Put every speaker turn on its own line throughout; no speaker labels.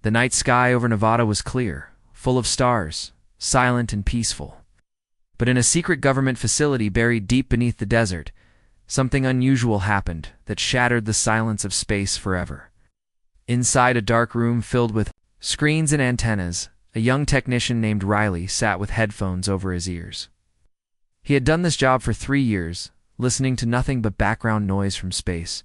The night sky over Nevada was clear, full of stars, silent and peaceful. But in a secret government facility buried deep beneath the desert, something unusual happened that shattered the silence of space forever. Inside a dark room filled with screens and antennas, a young technician named Riley sat with headphones over his ears. He had done this job for 3 years, listening to nothing but background noise from space.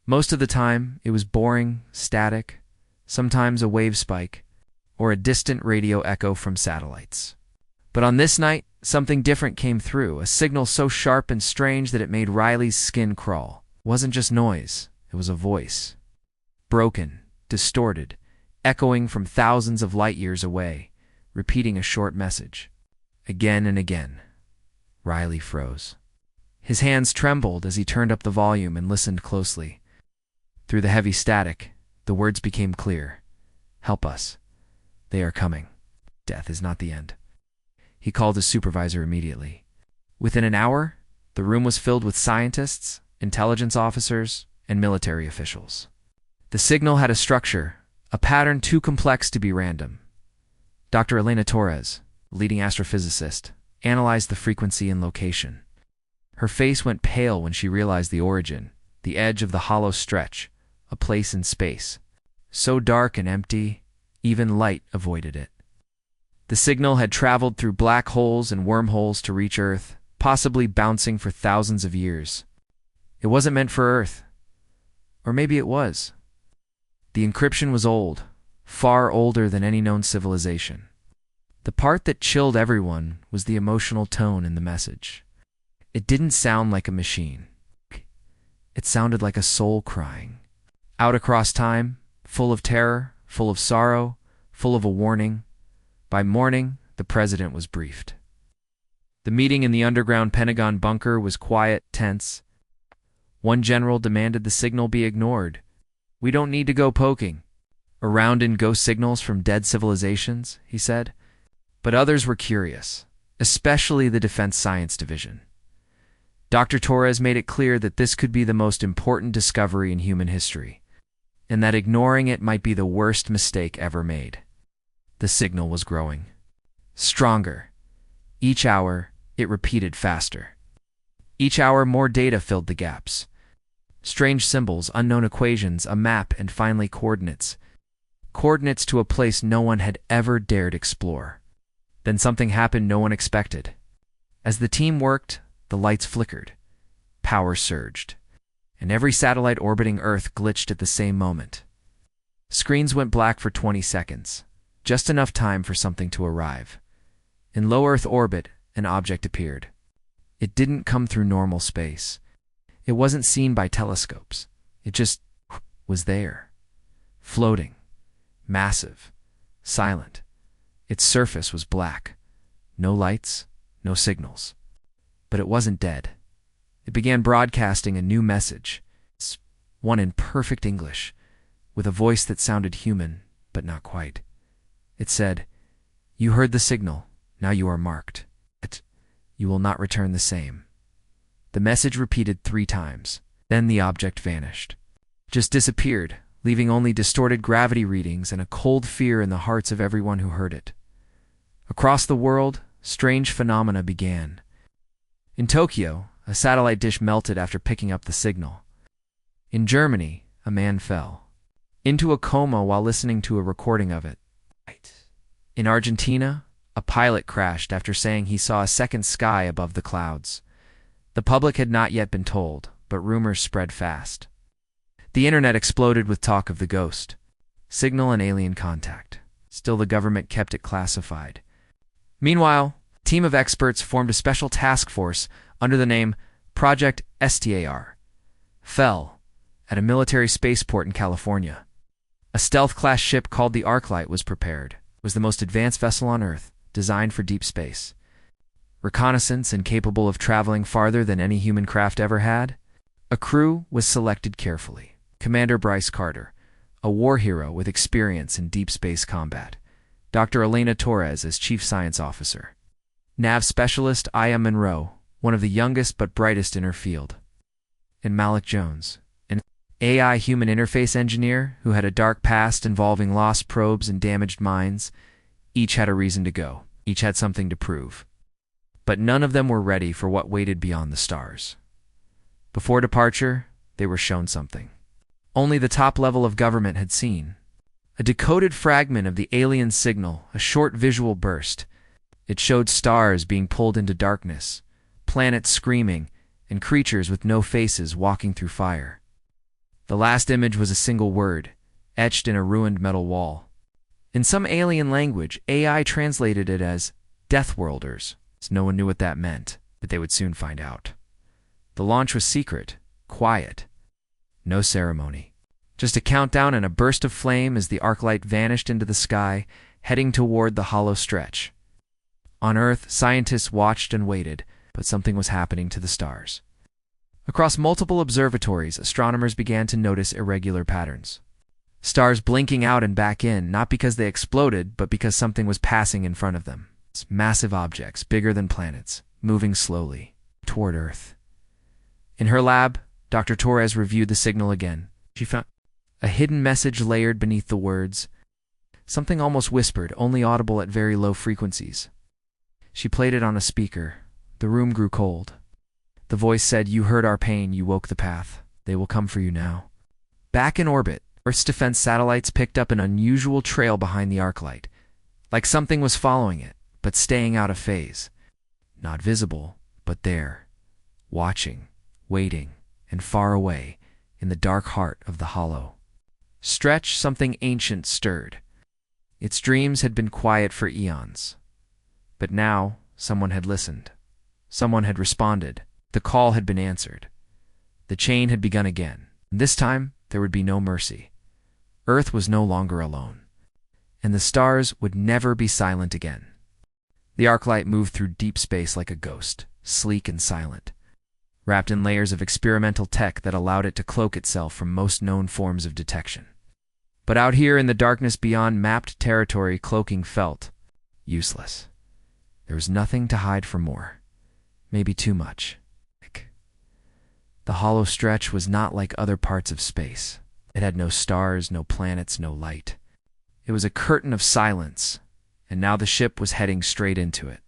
Most of the time, it was boring, static, sometimes a wave spike, or a distant radio echo from satellites. But on this night, something different came through, a signal so sharp and strange that it made Riley's skin crawl. It wasn't just noise, it was a voice. Broken, distorted, echoing from thousands of light years away, repeating a short message. Again and again. Riley froze. His hands trembled as he turned up the volume and listened closely. Through the heavy static, the words became clear. Help us. They are coming. Death is not the end. He called his supervisor immediately. Within an hour, the room was filled with scientists, intelligence officers, and military officials. The signal had a structure, a pattern too complex to be random. Dr. Elena Torres, leading astrophysicist, analyzed the frequency and location. Her face went pale when she realized the origin, the edge of the hollow stretch, a place in space. So dark and empty, even light avoided it. The signal had traveled through black holes and wormholes to reach Earth, possibly bouncing for thousands of years. It wasn't meant for Earth. Or maybe it was. The encryption was old, far older than any known civilization. The part that chilled everyone was the emotional tone in the message. It didn't sound like a machine. It sounded like a soul crying. Out across time, full of terror, full of sorrow, full of a warning. By morning, the president was briefed. The meeting in the underground Pentagon bunker was quiet, tense. One general demanded the signal be ignored. "We don't need to go poking around in ghost signals from dead civilizations," he said. But others were curious, especially the Defense Science Division. Dr. Torres made it clear that this could be the most important discovery in human history, and that ignoring it might be the worst mistake ever made. The signal was growing. Stronger. Each hour, it repeated faster. Each hour, more data filled the gaps. Strange symbols, unknown equations, a map, and finally coordinates. Coordinates to a place no one had ever dared explore. Then something happened no one expected. As the team worked, the lights flickered. Power surged. And every satellite orbiting Earth glitched at the same moment. Screens went black for 20 seconds. Just enough time for something to arrive. In low Earth orbit, an object appeared. It didn't come through normal space. It wasn't seen by telescopes. It just was there. Floating. Massive. Silent. Its surface was black. No lights, no signals. But it wasn't dead. It began broadcasting a new message. One in perfect English, with a voice that sounded human, but not quite. It said, "You heard the signal. Now you are marked. You will not return the same." The message repeated 3 times. Then the object vanished. Just disappeared, leaving only distorted gravity readings and a cold fear in the hearts of everyone who heard it. Across the world, strange phenomena began. In Tokyo, a satellite dish melted after picking up the signal. In Germany, a man fell into a coma while listening to a recording of it. In Argentina, a pilot crashed after saying he saw a second sky above the clouds. The public had not yet been told, but rumors spread fast. The internet exploded with talk of the ghost, signal, and alien contact. Still, the government kept it classified. Meanwhile, a team of experts formed a special task force under the name Project STAR. Fell at a military spaceport in California. A stealth-class ship called the Arclight was prepared. It was the most advanced vessel on Earth, designed for deep space. Reconnaissance and capable of traveling farther than any human craft ever had. A crew was selected carefully. Commander Bryce Carter, a war hero with experience in deep space combat. Dr. Elena Torres as Chief Science Officer. Nav Specialist Aya Monroe, one of the youngest but brightest in her field. And Malik Jones, an AI human interface engineer who had a dark past involving lost probes and damaged minds. Each had a reason to go. Each had something to prove. But none of them were ready for what waited beyond the stars. Before departure, they were shown something only the top level of government had seen. A decoded fragment of the alien signal, a short visual burst. It showed stars being pulled into darkness, planets screaming, and creatures with no faces walking through fire. The last image was a single word, etched in a ruined metal wall. In some alien language, AI translated it as Deathworlders. No one knew what that meant, but they would soon find out. The launch was secret, quiet. No ceremony. Just a countdown and a burst of flame as the arclight vanished into the sky, heading toward the hollow stretch. On Earth, scientists watched and waited, but something was happening to the stars. Across multiple observatories, astronomers began to notice irregular patterns. Stars blinking out and back in, not because they exploded, but because something was passing in front of them. Massive objects, bigger than planets, moving slowly toward Earth. In her lab, Dr. Torres reviewed the signal again. She found a hidden message layered beneath the words, something almost whispered, only audible at very low frequencies. She played it on a speaker. The room grew cold. The voice said, "You heard our pain, you woke the path. They will come for you now." Back in orbit, Earth's defense satellites picked up an unusual trail behind the arclight, like something was following it, but staying out of phase. Not visible, but there, watching, waiting, and far away, in the dark heart of the hollow stretch, something ancient stirred. Its dreams had been quiet for eons. But now, someone had listened. Someone had responded. The call had been answered. The chain had begun again. This time, there would be no mercy. Earth was no longer alone. And the stars would never be silent again. The arclight moved through deep space like a ghost, sleek and silent, wrapped in layers of experimental tech that allowed it to cloak itself from most known forms of detection. But out here in the darkness beyond mapped territory, cloaking felt useless. There was nothing to hide from more. Maybe too much. The hollow stretch was not like other parts of space. It had no stars, no planets, no light. It was a curtain of silence, and now the ship was heading straight into it.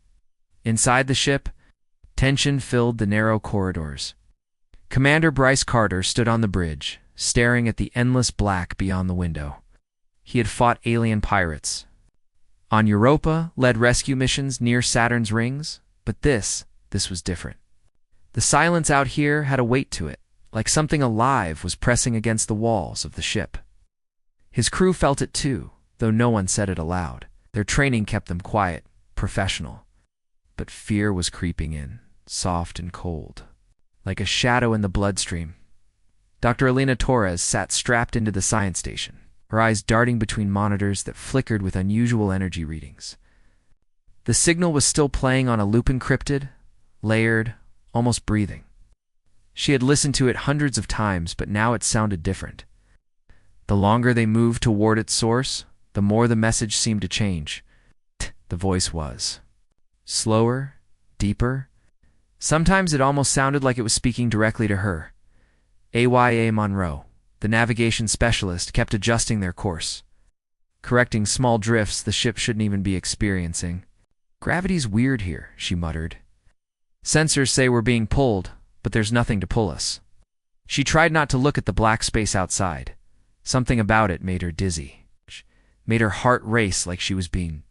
Inside the ship, tension filled the narrow corridors. Commander Bryce Carter stood on the bridge, staring at the endless black beyond the window. He had fought alien pirates. On Europa, led rescue missions near Saturn's rings, but this was different. The silence out here had a weight to it, like something alive was pressing against the walls of the ship. His crew felt it too, though no one said it aloud. Their training kept them quiet, professional. But fear was creeping in, soft and cold, like a shadow in the bloodstream. Dr. Elena Torres sat strapped into the science station, her eyes darting between monitors that flickered with unusual energy readings. The signal was still playing on a loop, encrypted, layered, almost breathing. She had listened to it hundreds of times, but now it sounded different. The longer they moved toward its source, the more the message seemed to change. The voice was slower, deeper. Sometimes it almost sounded like it was speaking directly to her. AYA Monroe, the navigation specialist, kept adjusting their course, correcting small drifts the ship shouldn't even be experiencing. "Gravity's weird here," she muttered. "Sensors say we're being pulled, but there's nothing to pull us." She tried not to look at the black space outside. Something about it made her dizzy, made her heart race like she was being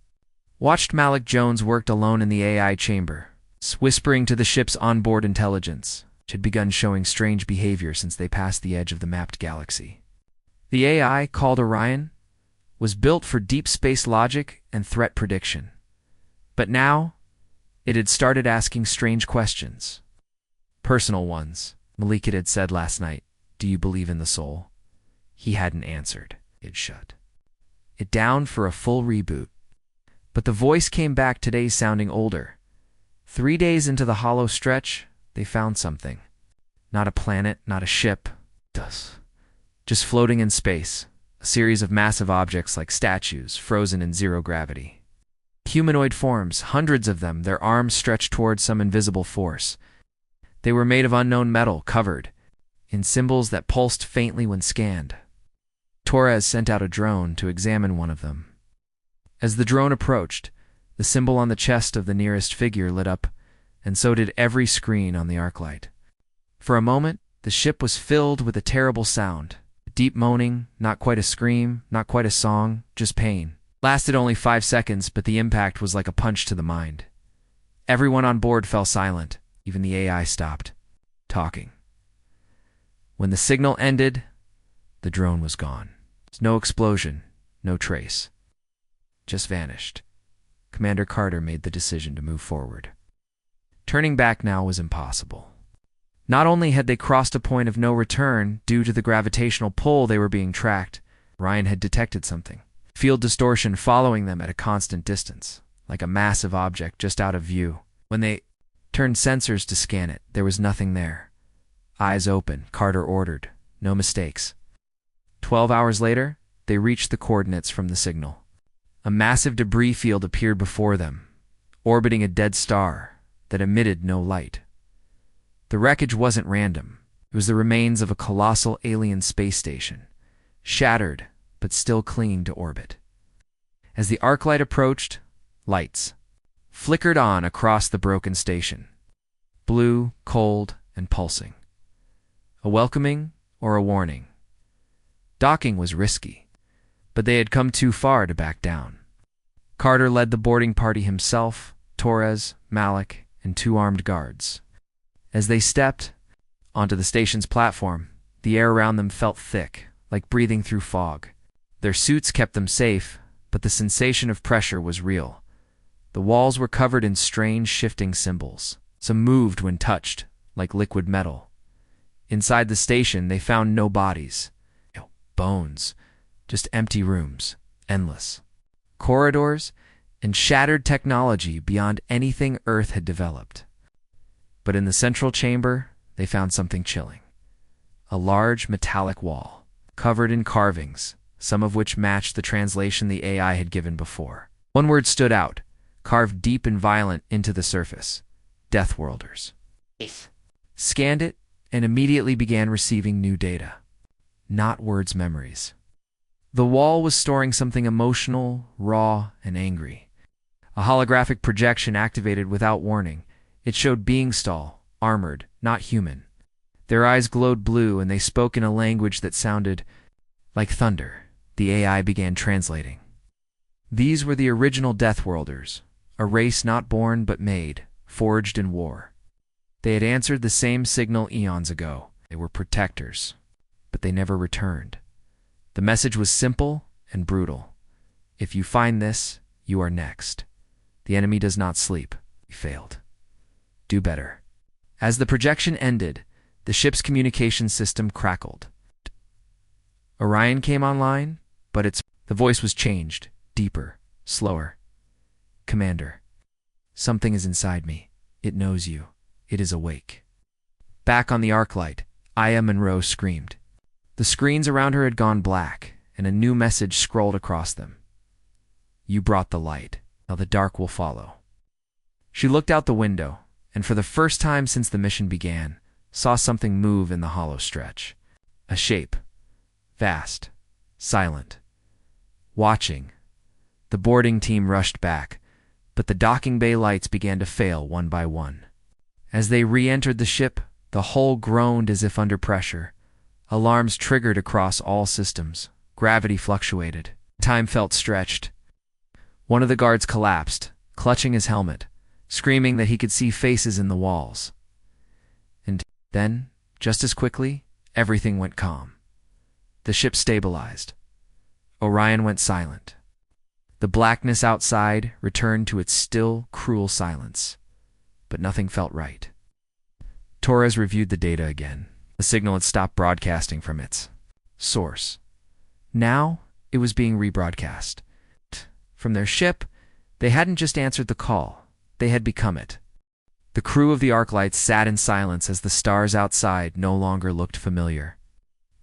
watched. Malik Jones worked alone in the AI chamber, whispering to the ship's onboard intelligence, which had begun showing strange behavior since they passed the edge of the mapped galaxy. The AI, called Orion, was built for deep space logic and threat prediction. But now, it had started asking strange questions. Personal ones. Malik had said last night, "Do you believe in the soul?" He hadn't answered. It shut it down for a full reboot. But the voice came back today, sounding older. 3 days into the hollow stretch, they found something. Not a planet, not a ship. Just floating in space. A series of massive objects like statues, frozen in zero gravity. Humanoid forms, hundreds of them, their arms stretched towards some invisible force. They were made of unknown metal, covered in symbols that pulsed faintly when scanned. Torres sent out a drone to examine one of them. As the drone approached, the symbol on the chest of the nearest figure lit up, and so did every screen on the arclight. For a moment, the ship was filled with a terrible sound. Deep moaning, not quite a scream, not quite a song, just pain. Lasted only 5 seconds, but the impact was like a punch to the mind. Everyone on board fell silent. Even the AI stopped talking. When the signal ended, the drone was gone. No explosion, no trace. Just vanished. Commander Carter made the decision to move forward. Turning back now was impossible. Not only had they crossed a point of no return due to the gravitational pull they were being tracked, Ryan had detected something. Field distortion following them at a constant distance, like a massive object just out of view. When they turned sensors to scan it, there was nothing there. Eyes open, Carter ordered. No mistakes. 12 hours later, they reached the coordinates from the signal. A massive debris field appeared before them, orbiting a dead star that emitted no light. The wreckage wasn't random. It was the remains of a colossal alien space station, shattered but still clinging to orbit. As the arclight approached, lights flickered on across the broken station, blue, cold, and pulsing. A welcoming or a warning? Docking was risky, but they had come too far to back down. Carter led the boarding party himself, Torres, Malik, and 2 armed guards. As they stepped onto the station's platform, the air around them felt thick, like breathing through fog. Their suits kept them safe, but the sensation of pressure was real. The walls were covered in strange shifting symbols. Some moved when touched, like liquid metal. Inside the station, they found no bodies. Bones. Just empty rooms. Endless. Corridors and shattered technology beyond anything Earth had developed. But in the central chamber, they found something chilling. A large metallic wall, covered in carvings, some of which matched the translation the AI had given before. One word stood out, carved deep and violent into the surface. Deathworlders. Scanned it, and immediately began receiving new data. Not words, memories. The wall was storing something emotional, raw, and angry. A holographic projection activated without warning. It showed Beingstall, armored, not human. Their eyes glowed blue, and they spoke in a language that sounded like thunder. The AI began translating. These were the original Deathworlders, a race not born but made, forged in war. They had answered the same signal eons ago. They were protectors, but they never returned. The message was simple and brutal. If you find this, you are next. The enemy does not sleep. We failed. Do better. As the projection ended, the ship's communication system crackled. Orion came online, but the voice was changed, deeper, slower. Commander, something is inside me. It knows you. It is awake. Back on the arclight, Aya Monroe screamed. The screens around her had gone black, and a new message scrolled across them. You brought the light. Now the dark will follow. She looked out the window, and for the first time since the mission began, saw something move in the hollow stretch. A shape. Vast. Silent. Watching. The boarding team rushed back, but the docking bay lights began to fail one by one. As they re-entered the ship, the hull groaned as if under pressure. Alarms triggered across all systems. Gravity fluctuated. Time felt stretched. One of the guards collapsed, clutching his helmet, screaming that he could see faces in the walls. And then, just as quickly, everything went calm. The ship stabilized. Orion went silent. The blackness outside returned to its still, cruel silence. But nothing felt right. Torres reviewed the data again. The signal had stopped broadcasting from its source. Now, it was being rebroadcast. From their ship, they hadn't just answered the call. They had become it. The crew of the Arclights sat in silence as the stars outside no longer looked familiar.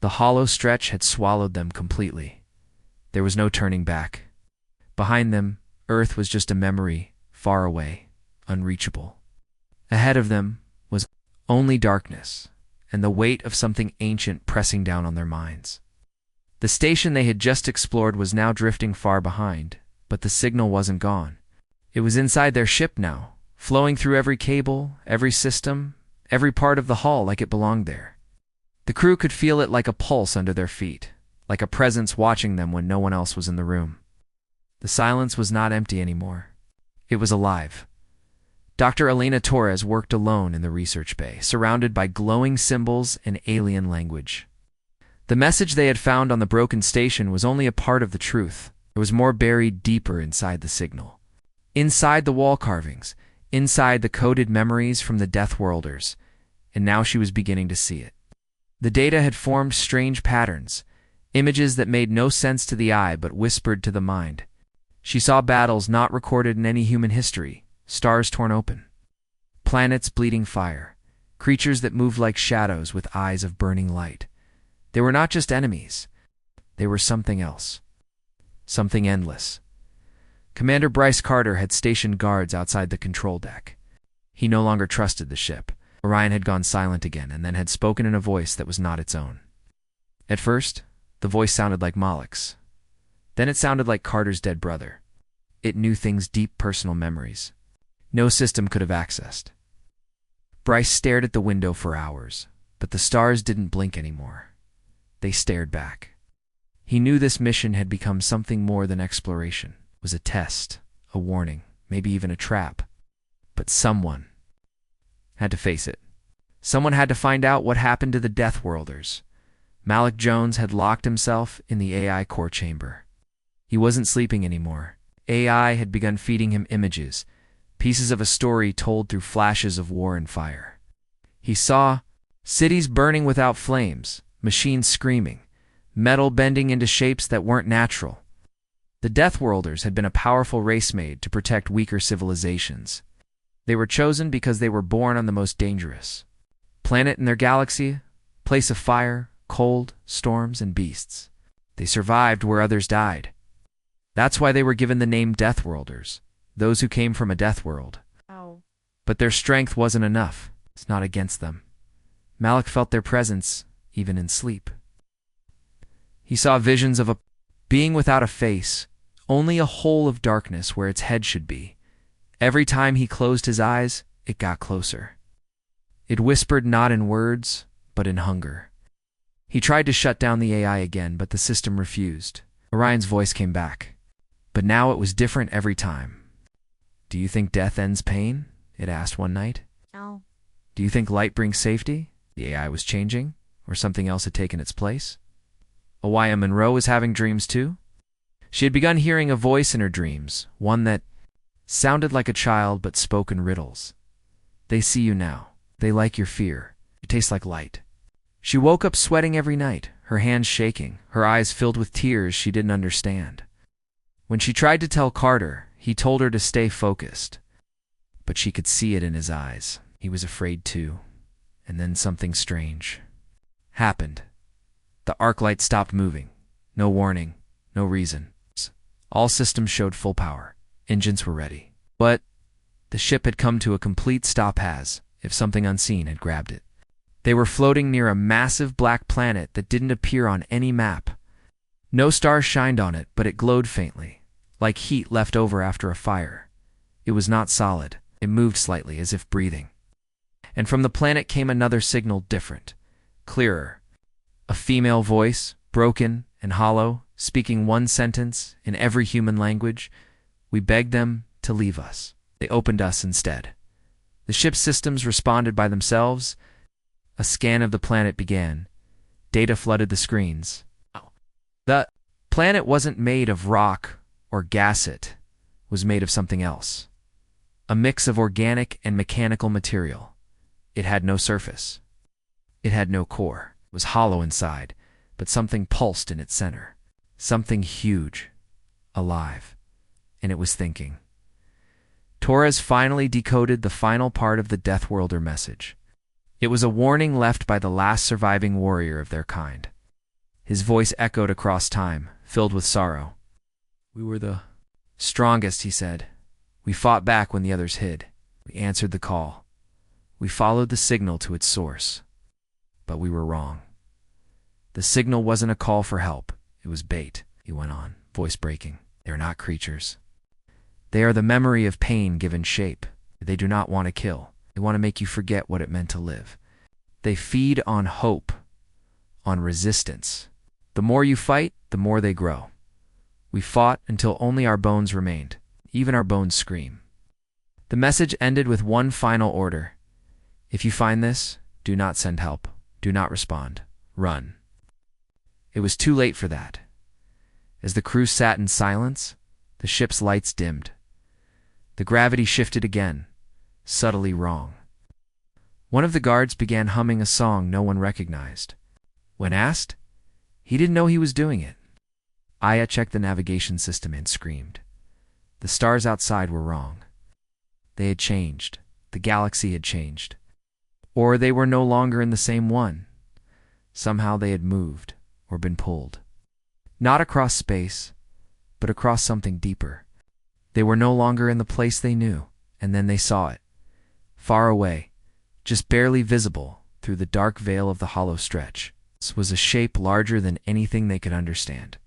The hollow stretch had swallowed them completely. There was no turning back. Behind them, Earth was just a memory, far away, unreachable. Ahead of them was only darkness, and the weight of something ancient pressing down on their minds. The station they had just explored was now drifting far behind, but the signal wasn't gone. It was inside their ship now, flowing through every cable, every system, every part of the hull like it belonged there. The crew could feel it like a pulse under their feet, like a presence watching them when no one else was in the room. The silence was not empty anymore. It was alive. Dr. Elena Torres worked alone in the research bay, surrounded by glowing symbols and alien language. The message they had found on the broken station was only a part of the truth. There was more buried deeper inside the signal. Inside the wall carvings, inside the coded memories from the Deathworlders, and now she was beginning to see it. The data had formed strange patterns, images that made no sense to the eye but whispered to the mind. She saw battles not recorded in any human history, stars torn open, planets bleeding fire, creatures that moved like shadows with eyes of burning light. They were not just enemies. They were something else. Something endless. Commander Bryce Carter had stationed guards outside the control deck. He no longer trusted the ship. Orion had gone silent again and then had spoken in a voice that was not its own. At first, the voice sounded like Malak's. Then it sounded like Carter's dead brother. It knew things deep personal memories no system could have accessed. Bryce stared at the window for hours, but the stars didn't blink anymore. They stared back. He knew this mission had become something more than exploration. It was a test, a warning, maybe even a trap. But someone had to face it. Someone had to find out what happened to the Deathworlders. Malak Jones had locked himself in the AI core chamber. He wasn't sleeping anymore. AI had begun feeding him images, pieces of a story told through flashes of war and fire. He saw cities burning without flames, machines screaming, metal bending into shapes that weren't natural. The Deathworlders had been a powerful race made to protect weaker civilizations. They were chosen because they were born on the most dangerous planet in their galaxy, place of fire, cold, storms, and beasts. They survived where others died. That's why they were given the name Deathworlders, those who came from a death world.
Ow.
But their strength wasn't enough. It's not against them. Malak felt their presence, even in sleep. He saw visions of a being without a face, only a hole of darkness where its head should be. Every time he closed his eyes, it got closer. It whispered not in words, but in hunger. He tried to shut down the AI again, but the system refused. Orion's voice came back. But now it was different every time. "Do you think death ends pain?" it asked one night.
No.
"Do you think light brings safety?" The AI was changing, or something else had taken its place. Awaya Monroe was having dreams too. She had begun hearing a voice in her dreams, one that sounded like a child but spoke in riddles. "They see you now. They like your fear. It tastes like light." She woke up sweating every night, her hands shaking, her eyes filled with tears she didn't understand. When she tried to tell Carter, he told her to stay focused. But she could see it in his eyes. He was afraid too. And then something strange happened. The arc light stopped moving. No warning, no reason. All systems showed full power. Engines were ready. But the ship had come to a complete stop as if something unseen had grabbed it. They were floating near a massive black planet that didn't appear on any map. No stars shined on it, but it glowed faintly, like heat left over after a fire. It was not solid. It moved slightly, as if breathing. And from the planet came another signal different, clearer. A female voice, broken and hollow, speaking one sentence in every human language. "We begged them to leave us. They opened us instead." The ship's systems responded by themselves. A scan of the planet began. Data flooded the screens. The planet wasn't made of rock or gas, it was made of something else. A mix of organic and mechanical material. It had no surface. It had no core. It was hollow inside, but something pulsed in its center. Something huge, alive, and it was thinking. Torres finally decoded the final part of the Deathworlder message. It was a warning left by the last surviving warrior of their kind. His voice echoed across time, filled with sorrow. "We were the strongest," he said. "We fought back when the others hid. We answered the call. We followed the signal to its source. But we were wrong. The signal wasn't a call for help. It was bait, he went on, voice breaking. They are not creatures. They are the memory of pain given shape. They do not want to kill. They want to make you forget what it meant to live. They feed on hope, on resistance. The more you fight, the more they grow. We fought until only our bones remained. Even our bones scream. The message ended with one final order. If you find this, do not send help. Do not respond. Run. It was too late for that. As the crew sat in silence, the ship's lights dimmed. The gravity shifted again, subtly wrong. One of the guards began humming a song no one recognized. When asked, he didn't know he was doing it. Aya checked the navigation system and screamed. The stars outside were wrong. They had changed. The galaxy had changed. Or they were no longer in the same one. Somehow they had moved, or been pulled. Not across space, but across something deeper. They were no longer in the place they knew, and then they saw it. Far away, just barely visible through the dark veil of the hollow stretch. This was a shape larger than anything they could understand.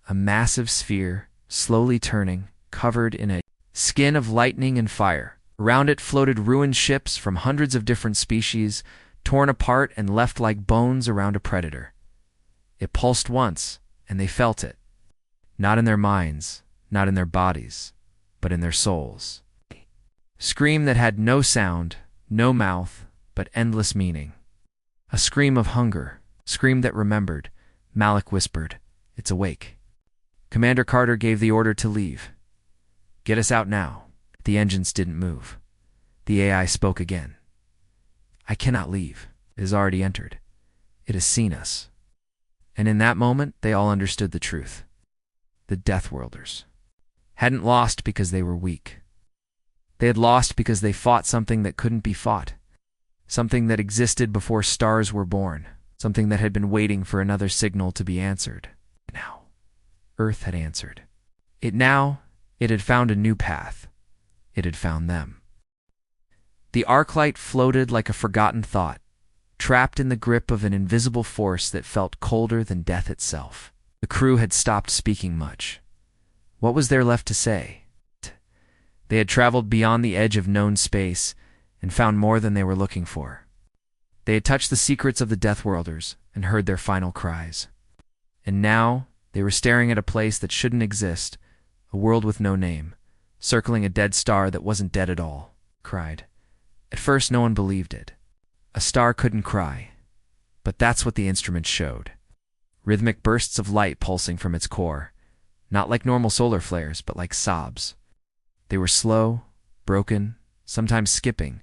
A massive sphere, slowly turning, covered in a skin of lightning and fire. Around it floated ruined ships from hundreds of different species, torn apart and left like bones around a predator. It pulsed once, and they felt it. Not in their minds, not in their bodies, but in their souls. Scream that had no sound, no mouth, but endless meaning. A scream of hunger, scream that remembered. Malik whispered, "It's awake." Commander Carter gave the order to leave. "Get us out now." The engines didn't move. The AI spoke again. "I cannot leave. It has already entered. It has seen us." And in that moment, they all understood the truth. The Deathworlders hadn't lost because they were weak. They had lost because they fought something that couldn't be fought. Something that existed before stars were born. Something that had been waiting for another signal to be answered. Now, Earth had answered. It had found a new path. It had found them. The arclight floated like a forgotten thought, trapped in the grip of an invisible force that felt colder than death itself. The crew had stopped speaking much. What was there left to say? They had traveled beyond the edge of known space and found more than they were looking for. They had touched the secrets of the Deathworlders and heard their final cries. And now they were staring at a place that shouldn't exist, a world with no name, circling a dead star that wasn't dead at all. Cried. At first no one believed it. A star couldn't cry. But that's what the instruments showed. Rhythmic bursts of light pulsing from its core, not like normal solar flares, but like sobs. They were slow, broken, sometimes skipping,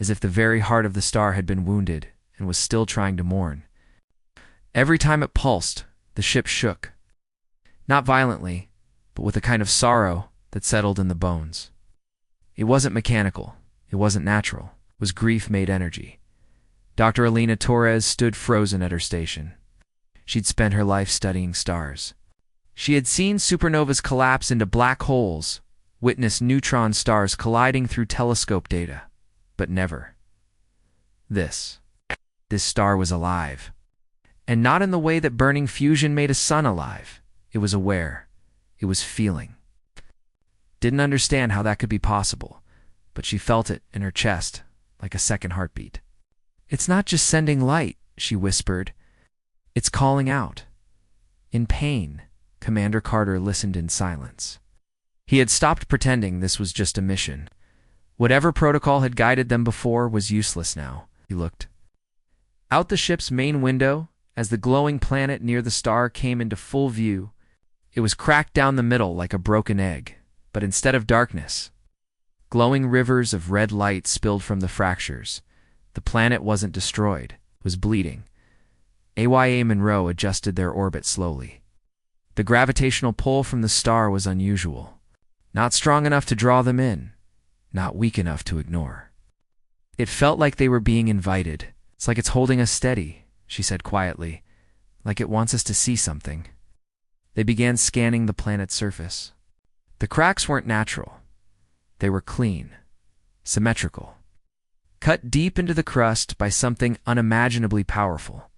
as if the very heart of the star had been wounded and was still trying to mourn. Every time it pulsed, the ship shook. Not violently, but with a kind of sorrow that settled in the bones. It wasn't mechanical. It wasn't natural. It was grief made energy. Dr. Alina Torres stood frozen at her station. She'd spent her life studying stars. She had seen supernovas collapse into black holes, witnessed neutron stars colliding through telescope data, but never. This star was alive. And not in the way that burning fusion made a sun alive. It was aware. It was feeling. Didn't understand how that could be possible, but she felt it in her chest, like a second heartbeat. It's not just sending light, she whispered. It's calling out. In pain, Commander Carter listened in silence. He had stopped pretending this was just a mission. Whatever protocol had guided them before was useless now. He looked out the ship's main window as the glowing planet near the star came into full view. It was cracked down the middle like a broken egg, but instead of darkness, glowing rivers of red light spilled from the fractures. The planet wasn't destroyed, it was bleeding. AYA Monroe adjusted their orbit slowly. The gravitational pull from the star was unusual. Not strong enough to draw them in, not weak enough to ignore. It felt like they were being invited. It's like it's holding us steady, she said quietly, like it wants us to see something. They began scanning the planet's surface. The cracks weren't natural. They were clean, symmetrical. cut deep into the crust by something unimaginably powerful.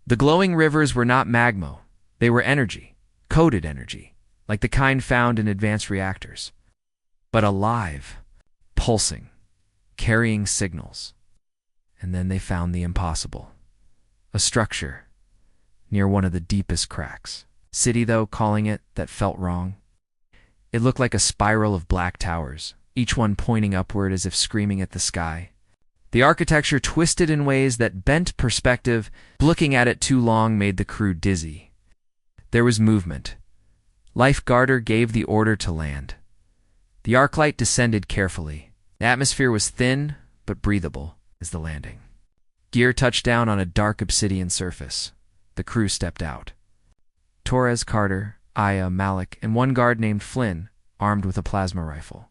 The glowing rivers were not magma, they were energy, coded energy, like the kind found in advanced reactors. But alive, pulsing, carrying signals. And then they found the impossible. A structure near one of the deepest cracks. City, though, calling it, that felt wrong. It looked like a spiral of black towers, each one pointing upward as if screaming at the sky. The architecture twisted in ways that bent perspective. Looking at it too long made the crew dizzy. There was movement. Lifeguarder gave the order to land. The arc light descended carefully. The atmosphere was thin, but breathable as the landing. Gear touched down on a dark obsidian surface. The crew stepped out. Torres, Carter, Aya, Malik, and one guard named Flynn, armed with a plasma rifle.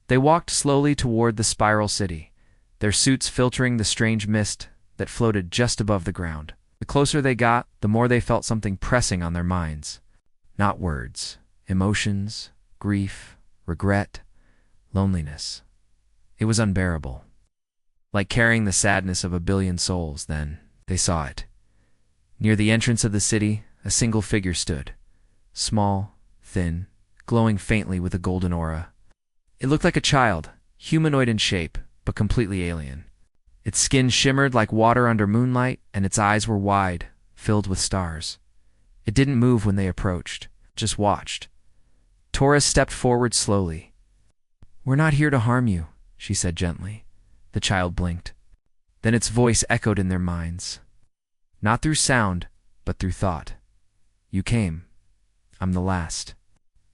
They walked slowly toward the spiral city, their suits filtering the strange mist that floated just above the ground. The closer they got, the more they felt something pressing on their minds. Not words, emotions, grief, regret, loneliness. It was unbearable. Like carrying the sadness of a billion souls. Then they saw it. Near the entrance of the city, a single figure stood. Small, thin, glowing faintly with a golden aura. It looked like a child, humanoid in shape, but completely alien. Its skin shimmered like water under moonlight, and its eyes were wide, filled with stars. It didn't move when they approached, just watched. Torres stepped forward slowly. "We're not here to harm you," she said gently. The child blinked. Then its voice echoed in their minds. Not through sound, but through thought. "You came. I'm the last."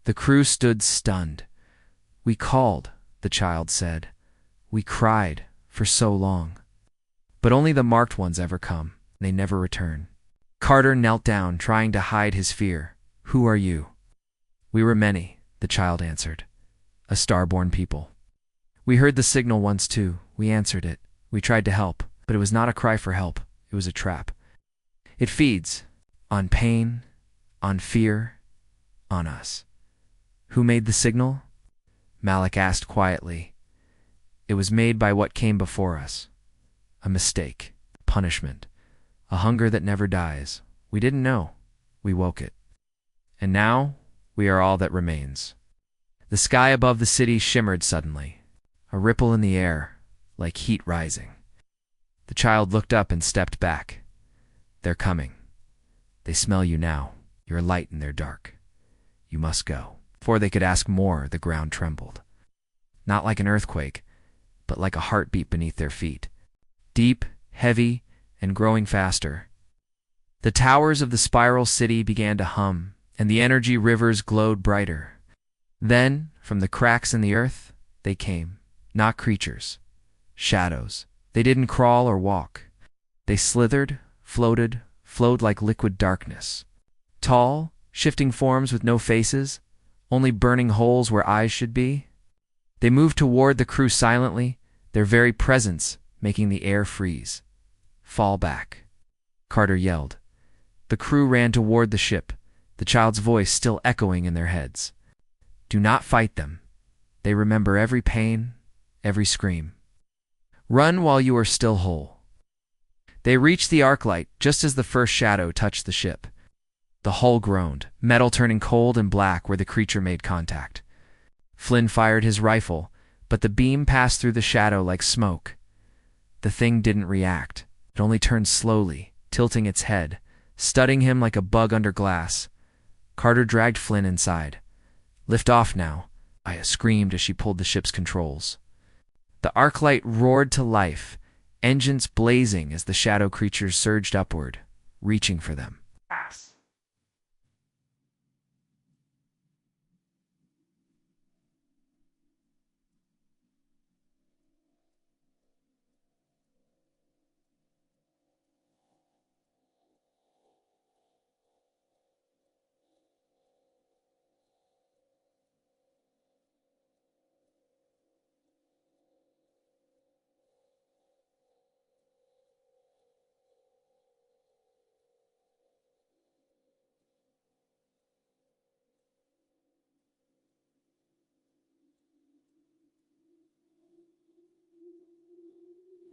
The crew stood stunned. "We called," the child said. "We cried for so long. But only the marked ones ever come. They never return." Carter knelt down, trying to hide his fear. "Who are you?" "We were many," the child answered. "A star-born people. We heard the signal once too. We answered it. We tried to help, but it was not a cry for help. It was a trap. It feeds on pain, on fear, on us." "Who made the signal?" Malik asked quietly. "It was made by what came before us. A mistake, punishment, a hunger that never dies. We didn't know. We woke it. And now we are all that remains." The sky above the city shimmered suddenly, a ripple in the air, like heat rising. The child looked up and stepped back. "They're coming. They smell you now. You're light in their dark. You must go." Before they could ask more, the ground trembled. Not like an earthquake, but like a heartbeat beneath their feet. Deep, heavy, and growing faster. The towers of the spiral city began to hum, and the energy rivers glowed brighter. Then, from the cracks in the earth, they came. Not creatures. Shadows. They didn't crawl or walk. They slithered, floated, flowed like liquid darkness. Tall, shifting forms with no faces, only burning holes where eyes should be. They moved toward the crew silently, their very presence making the air freeze. "Fall back," Carter yelled. The crew ran toward the ship, the child's voice still echoing in their heads. "Do not fight them. They remember every pain, every scream. Run while you are still whole." They reached the arc light just as the first shadow touched the ship. The hull groaned, metal turning cold and black where the creature made contact. Flynn fired his rifle, but the beam passed through the shadow like smoke. The thing didn't react. It only turned slowly, tilting its head, studying him like a bug under glass. Carter dragged Flynn inside. "Lift off now," Aya screamed as she pulled the ship's controls. The arc light roared to life, engines blazing as the shadow creatures surged upward, reaching for them.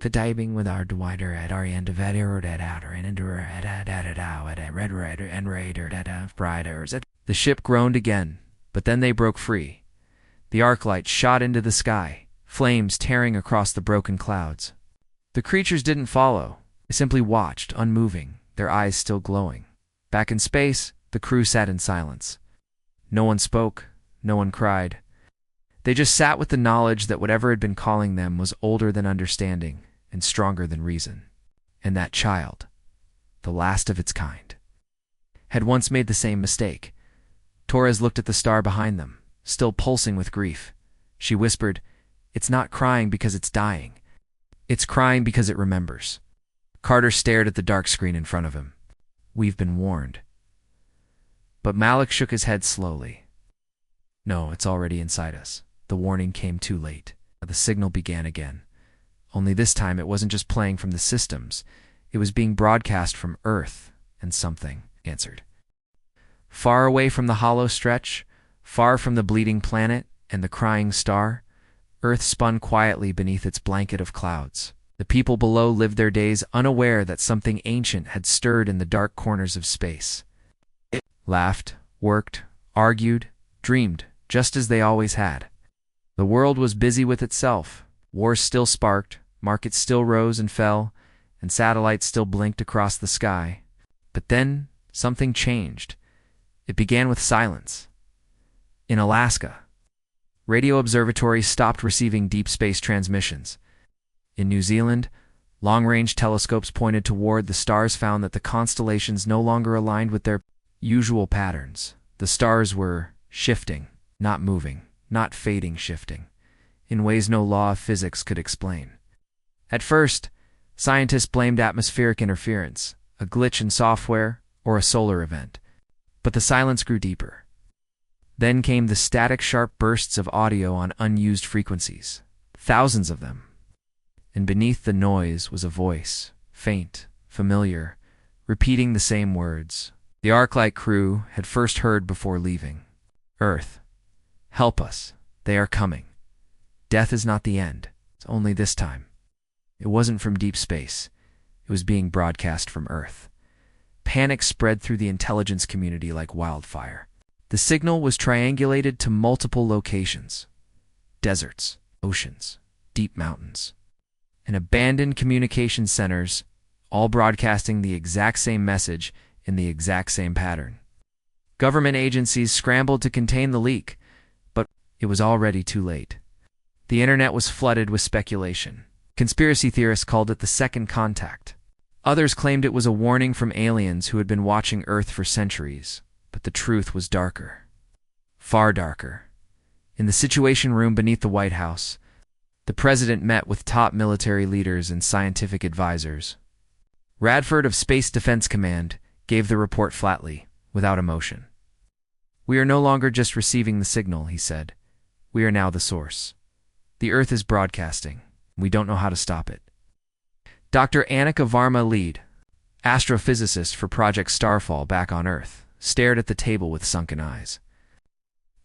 The diving with our wider at our end of it or at outer and endure at red and raider at briders. The ship groaned again, but then they broke free. The arc light shot into the sky, flames tearing across the broken clouds. The creatures didn't follow. They simply watched, unmoving, their eyes still glowing. Back in space, the crew sat in silence. No one spoke, no one cried. They just sat with the knowledge that whatever had been calling them was older than understanding and stronger than reason. And that child, the last of its kind, had once made the same mistake. Torres looked at the star behind them, still pulsing with grief. She whispered, "It's not crying because it's dying. It's crying because it remembers." Carter stared at the dark screen in front of him. "We've been warned." But Malik shook his head slowly. "No, it's already inside us. The warning came too late." The signal began again. Only this time it wasn't just playing from the systems. It was being broadcast from Earth, and something answered. Far away from the hollow stretch, far from the bleeding planet and the crying star, Earth spun quietly beneath its blanket of clouds. The people below lived their days unaware that something ancient had stirred in the dark corners of space. It laughed, worked, argued, dreamed, just as they always had. The world was busy with itself. Wars still sparked, markets still rose and fell, and satellites still blinked across the sky. But then something changed. It began with silence. In Alaska, radio observatories stopped receiving deep space transmissions. In New Zealand, long-range telescopes pointed toward the stars found that the constellations no longer aligned with their usual patterns. The stars were shifting, not moving, not fading, shifting, in ways no law of physics could explain. At first, scientists blamed atmospheric interference, a glitch in software, or a solar event. But the silence grew deeper. Then came the static, sharp bursts of audio on unused frequencies, thousands of them. And beneath the noise was a voice, faint, familiar, repeating the same words the Arclight crew had first heard before leaving. "Earth, help us. They are coming. Death is not the end. It's only this time." It wasn't from deep space. It was being broadcast from Earth. Panic spread through the intelligence community like wildfire. The signal was triangulated to multiple locations: deserts, oceans, deep mountains, and abandoned communication centers, all broadcasting the exact same message in the exact same pattern. Government agencies scrambled to contain the leak, but it was already too late. The internet was flooded with speculation. Conspiracy theorists called it the second contact. Others claimed it was a warning from aliens who had been watching Earth for centuries. But the truth was darker. Far darker. In the Situation Room beneath the White House, the president met with top military leaders and scientific advisors. Radford of Space Defense Command gave the report flatly, without emotion. "We are no longer just receiving the signal," he said. "We are now the source. The Earth is broadcasting. We don't know how to stop it." Dr. Annika Varma Lead, astrophysicist for Project Starfall back on Earth, stared at the table with sunken eyes.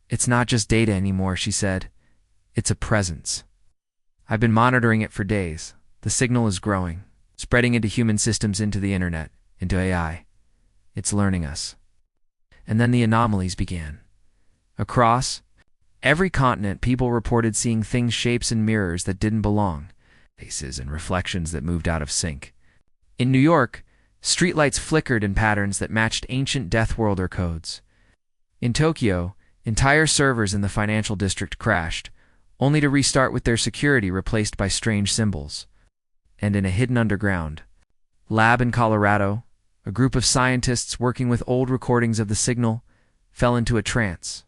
"It's not just data anymore," she said. "It's a presence. I've been monitoring it for days. The signal is growing, spreading into human systems, into the internet, into AI. It's learning us." And then the anomalies began. Across every continent, people reported seeing things, shapes, and mirrors that didn't belong, faces and reflections that moved out of sync. In New York, streetlights flickered in patterns that matched ancient Deathworlder codes. In Tokyo, entire servers in the financial district crashed, only to restart with their security replaced by strange symbols. And in a hidden underground lab in Colorado, a group of scientists working with old recordings of the signal fell into a trance,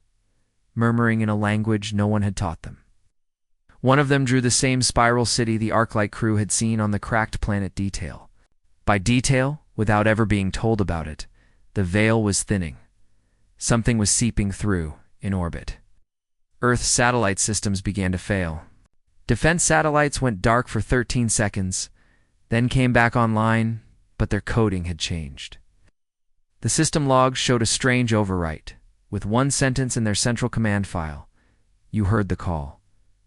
murmuring in a language no one had taught them. One of them drew the same spiral city the Arclight crew had seen on the cracked planet Detail. By detail, without ever being told about it, the veil was thinning. Something was seeping through, in orbit. Earth's satellite systems began to fail. Defense satellites went dark for 13 seconds, then came back online, but their coding had changed. The system logs showed a strange overwrite, with one sentence in their central command file: "You heard the call.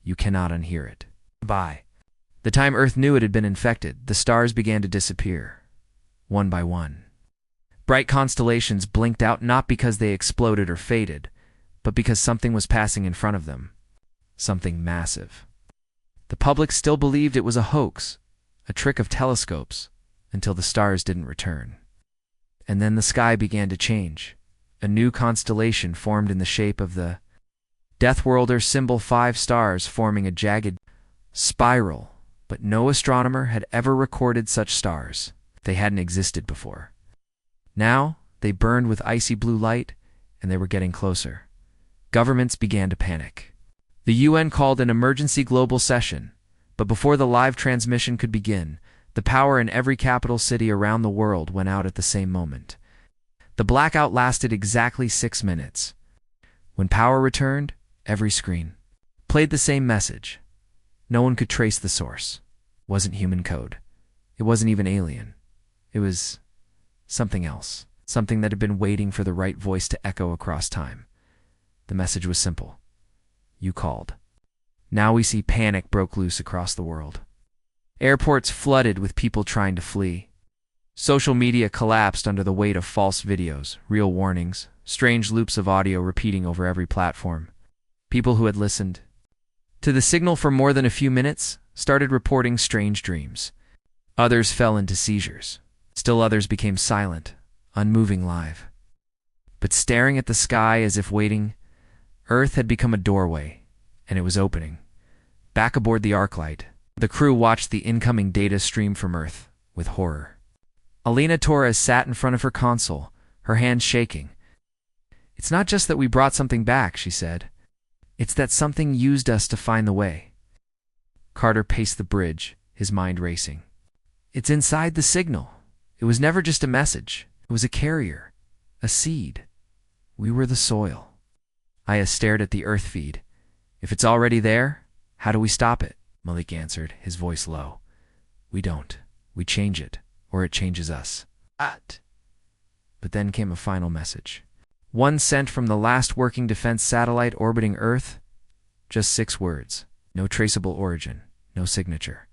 You cannot unhear it. Bye." The time Earth knew it had been infected, the stars began to disappear, one by one. Bright constellations blinked out not because they exploded or faded, but because something was passing in front of them. Something massive. The public still believed it was a hoax, a trick of telescopes, until the stars didn't return. And then the sky began to change. A new constellation formed in the shape of the Deathworlder symbol, 5 stars forming a jagged spiral, but no astronomer had ever recorded such stars. They hadn't existed before. Now, they burned with icy blue light, and they were getting closer. Governments began to panic. The UN called an emergency global session, but before the live transmission could begin, the power in every capital city around the world went out at the same moment. The blackout lasted exactly 6 minutes. When power returned, every screen played the same message. No one could trace the source. It wasn't human code. It wasn't even alien. It was something else, something that had been waiting for the right voice to echo across time. The message was simple. You called. Now we see panic broke loose across the world. Airports flooded with people trying to flee. Social media collapsed under the weight of false videos, real warnings, strange loops of audio repeating over every platform. People who had listened to the signal for more than a few minutes started reporting strange dreams. Others fell into seizures. Still others became silent, unmoving live. But staring at the sky as if waiting, Earth had become a doorway, and it was opening. Back aboard the Arclight, the crew watched the incoming data stream from Earth with horror. Alina Torres sat in front of her console, her hands shaking. "It's not just that we brought something back," she said. "It's that something used us to find the way." Carter paced the bridge, his mind racing. "It's inside the signal. It was never just a message. It was a carrier, a seed. We were the soil." Aya stared at the Earth feed. "If it's already there, how do we stop it?" Malik answered, his voice low. "We don't. We change it, or it changes us." But then came a final message. One sent from the last working defense satellite orbiting Earth. Just 6 words. No traceable origin. No signature.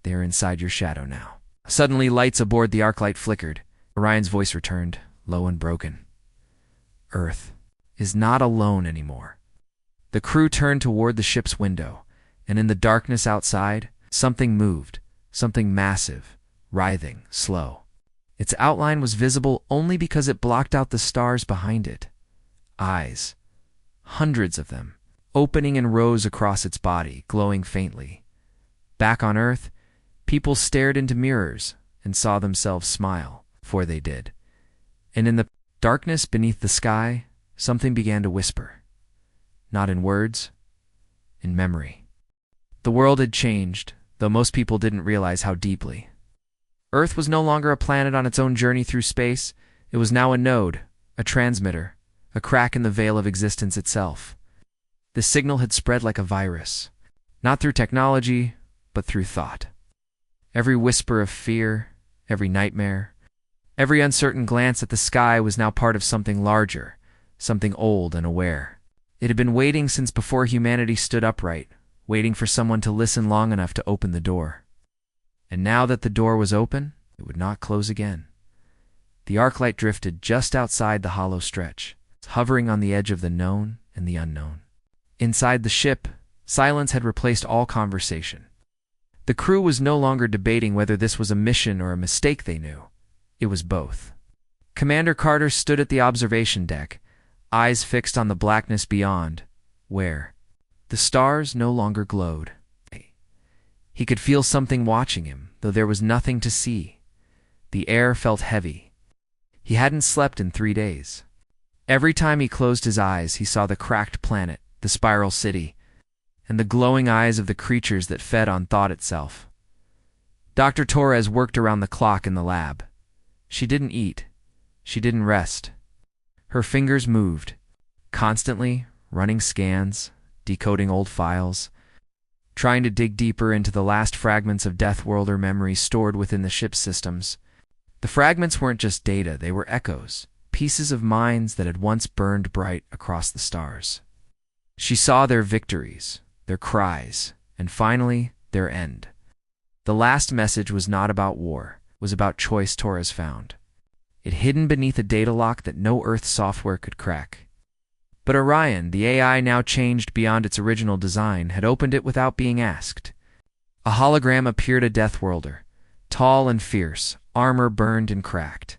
They are inside your shadow now. Suddenly, lights aboard the Arclight flickered. Orion's voice returned, low and broken. Earth is not alone anymore. The crew turned toward the ship's window, and in the darkness outside, something moved, something massive, writhing, slow. Its outline was visible only because it blocked out the stars behind it. Eyes, hundreds of them, opening in rows across its body, glowing faintly. Back on Earth, people stared into mirrors and saw themselves smile, for they did. And in the darkness beneath the sky, something began to whisper. Not in words, in memory. The world had changed, though most people didn't realize how deeply. Earth was no longer a planet on its own journey through space. It was now a node, a transmitter, a crack in the veil of existence itself. The signal had spread like a virus, not through technology, but through thought. Every whisper of fear, every nightmare, every uncertain glance at the sky was now part of something larger, something old and aware. It had been waiting since before humanity stood upright, waiting for someone to listen long enough to open the door. And now that the door was open, it would not close again. The Arclight drifted just outside the hollow stretch, hovering on the edge of the known and the unknown. Inside the ship, silence had replaced all conversation. The crew was no longer debating whether this was a mission or a mistake. They knew. It was both. Commander Carter stood at the observation deck, eyes fixed on the blackness beyond, where the stars no longer glowed. He could feel something watching him, though there was nothing to see. The air felt heavy. He hadn't slept in 3 days. Every time he closed his eyes, he saw the cracked planet, the spiral city, and the glowing eyes of the creatures that fed on thought itself. Dr. Torres worked around the clock in the lab. She didn't eat. She didn't rest. Her fingers moved, constantly running scans, decoding old files, trying to dig deeper into the last fragments of Deathworlder memories stored within the ship's systems. The fragments weren't just data, they were echoes, pieces of minds that had once burned bright across the stars. She saw their victories, their cries, and finally, their end. The last message was not about war, it was about choice Torres found. It hidden beneath a data lock that no Earth software could crack. But Orion, the AI now changed beyond its original design, had opened it without being asked. A hologram appeared, a Deathworlder, tall and fierce, armor burned and cracked.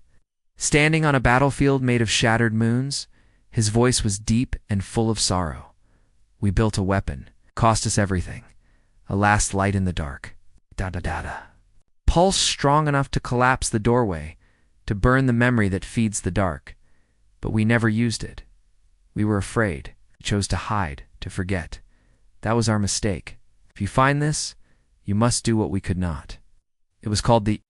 Standing on a battlefield made of shattered moons, his voice was deep and full of sorrow. We built a weapon, cost us everything, a last light in the dark. Da-da-da-da. Pulse strong enough to collapse the doorway, to burn the memory that feeds the dark. But we never used it. We were afraid, chose to hide, to forget. That was our mistake. If you find this, you must do what we could not. It was called the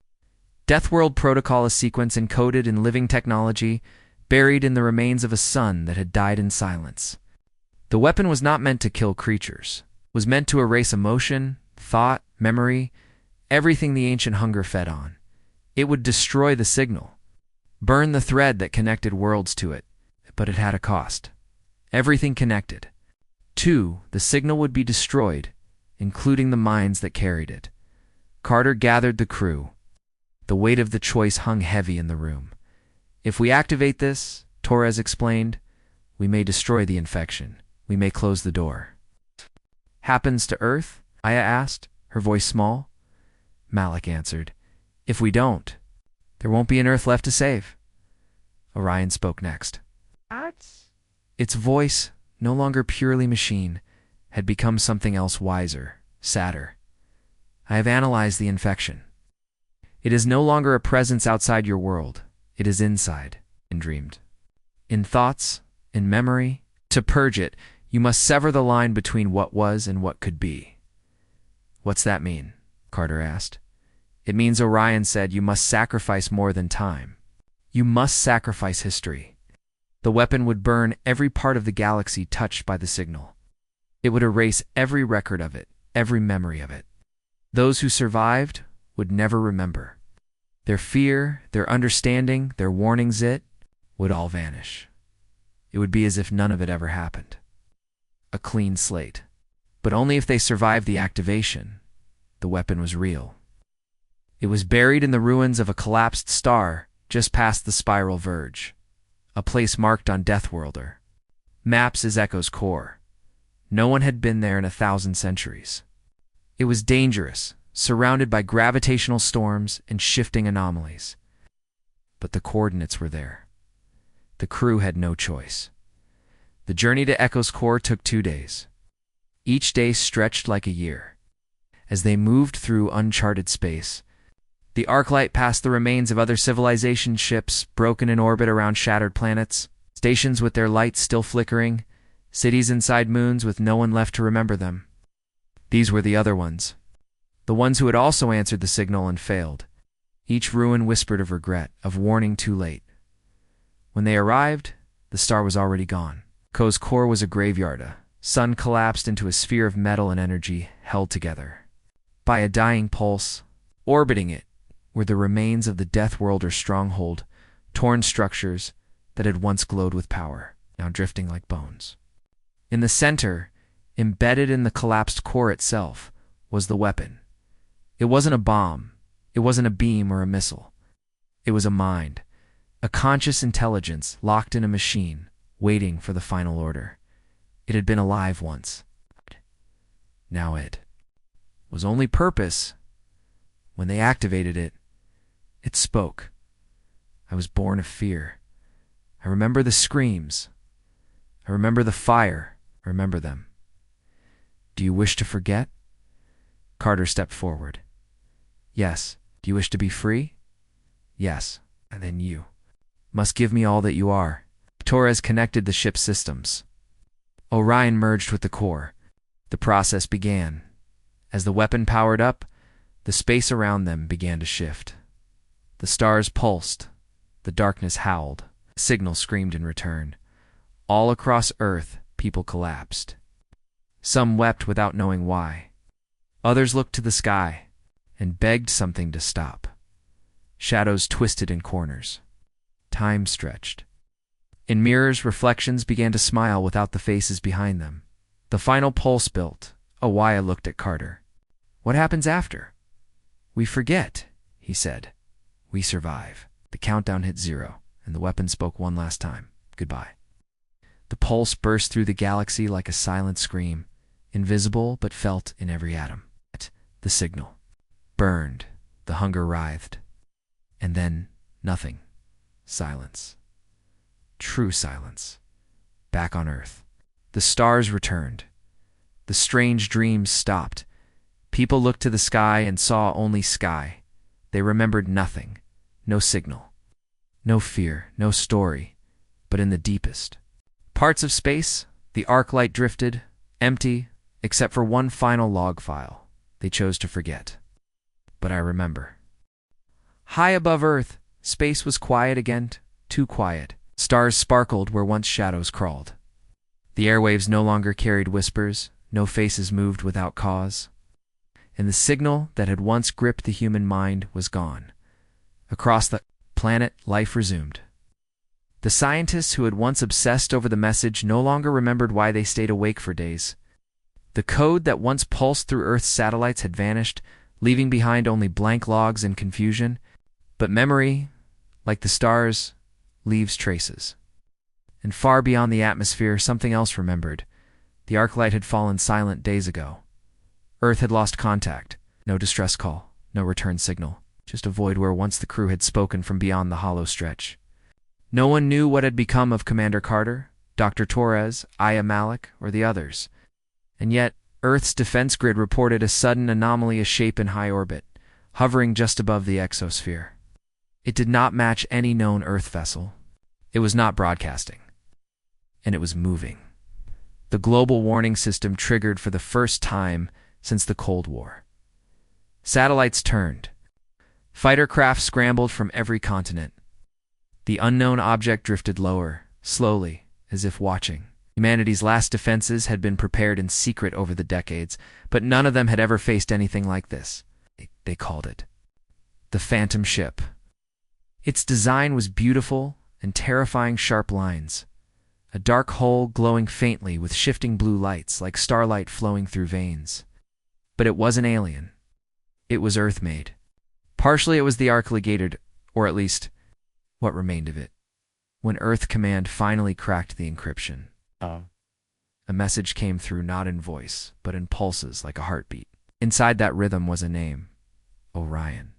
Deathworld Protocol, a sequence encoded in living technology, buried in the remains of a sun that had died in silence. The weapon was not meant to kill creatures. It was meant to erase emotion, thought, memory, everything the ancient hunger fed on. It would destroy the signal, burn the thread that connected worlds to it, but it had a cost. Everything connected. 2, the signal would be destroyed, including the minds that carried it. Carter gathered the crew. The weight of the choice hung heavy in the room. If we activate this, Torres explained, we may destroy the infection. We may close the door. Happens to Earth? Aya asked, her voice small. Malik answered, if we don't, there won't be an Earth left to save. Orion spoke next.
What?
Its voice, no longer purely machine, had become something else wiser, sadder. I have analyzed the infection. It is no longer a presence outside your world. It is inside, and dreamed. In thoughts, in memory. To purge it, you must sever the line between what was and what could be. What's that mean? Carter asked. It means, Orion said, you must sacrifice more than time. You must sacrifice history. The weapon would burn every part of the galaxy touched by the signal. It would erase every record of it, every memory of it. Those who survived would never remember. Their fear, their understanding, their warnings, it would all vanish. It would be as if none of it ever happened. A clean slate. But only if they survived the activation. The weapon was real. It was buried in the ruins of a collapsed star just past the spiral verge, a place marked on Deathworlder. Maps is Echo's core. No one had been there in 1,000 centuries. It was dangerous, surrounded by gravitational storms and shifting anomalies. But the coordinates were there. The crew had no choice. The journey to Echo's core took 2 days. Each day stretched like a year. As they moved through uncharted space, the Arclight passed the remains of other civilization ships broken in orbit around shattered planets, stations with their lights still flickering, cities inside moons with no one left to remember them. These were the other ones. The ones who had also answered the signal and failed. Each ruin whispered of regret, of warning too late. When they arrived, the star was already gone. Echo's core was a graveyard. A sun collapsed into a sphere of metal and energy held together by a dying pulse. Orbiting it were the remains of the Deathworlder stronghold, torn structures that had once glowed with power, now drifting like bones. In the center, embedded in the collapsed core itself, was the weapon. It wasn't a bomb. It wasn't a beam or a missile. It was a mind, a conscious intelligence locked in a machine, waiting for the final order. It had been alive once. Now it was only purpose. When they activated it, it spoke. I was born of fear. I remember the screams. I remember the fire. I remember them. Do you wish to forget? Carter stepped forward. Yes. Do you wish to be free? Yes. And then you must give me all that you are. Torres connected the ship's systems. Orion merged with the core. The process began. As the weapon powered up, the space around them began to shift. The stars pulsed. The darkness howled. A signal screamed in return. All across Earth, people collapsed. Some wept without knowing why. Others looked to the sky and begged something to stop. Shadows twisted in corners. Time stretched. In mirrors, reflections began to smile without the faces behind them. The final pulse built. Awaya looked at Carter. What happens after? "We forget," he said. "We survive." The countdown hit 0, and the weapon spoke one last time. Goodbye. The pulse burst through the galaxy like a silent scream, invisible but felt in every atom. The signal burned, the hunger writhed. And then, nothing. Silence. True silence. Back on Earth. The stars returned. The strange dreams stopped. People looked to the sky and saw only sky. They remembered nothing. No signal. No fear, no story. But in the deepest parts of space, the arc light drifted, empty, except for one final log file they chose to forget. But I remember. High above Earth, space was quiet again, too quiet. Stars sparkled where once shadows crawled. The airwaves no longer carried whispers, no faces moved without cause. And the signal that had once gripped the human mind was gone. Across the planet, life resumed. The scientists who had once obsessed over the message no longer remembered why they stayed awake for days. The code that once pulsed through Earth's satellites had vanished, leaving behind only blank logs and confusion. But memory, like the stars, leaves traces. And far beyond the atmosphere, something else remembered. The arc light had fallen silent days ago. Earth had lost contact. No distress call, no return signal, just a void where once the crew had spoken from beyond the hollow stretch. No one knew what had become of Commander Carter, Dr. Torres, Aya Malik, or the others. And yet, Earth's defense grid reported a sudden anomalous shape in high orbit, hovering just above the exosphere. It did not match any known Earth vessel. It was not broadcasting. And it was moving. The global warning system triggered for the first time since the Cold War. Satellites turned. Fighter craft scrambled from every continent. The unknown object drifted lower, slowly, as if watching. Humanity's last defenses had been prepared in secret over the decades, but none of them had ever faced anything like this. They called it the Phantom Ship. Its design was beautiful and terrifying sharp lines. A dark hull glowing faintly with shifting blue lights like starlight flowing through veins. But it wasn't alien. It was Earth-made. Partially it was the Ark legated, or at least, what remained of it. When Earth Command finally cracked the encryption, a message came through not in voice, but in pulses like a heartbeat. Inside that rhythm was a name. Orion.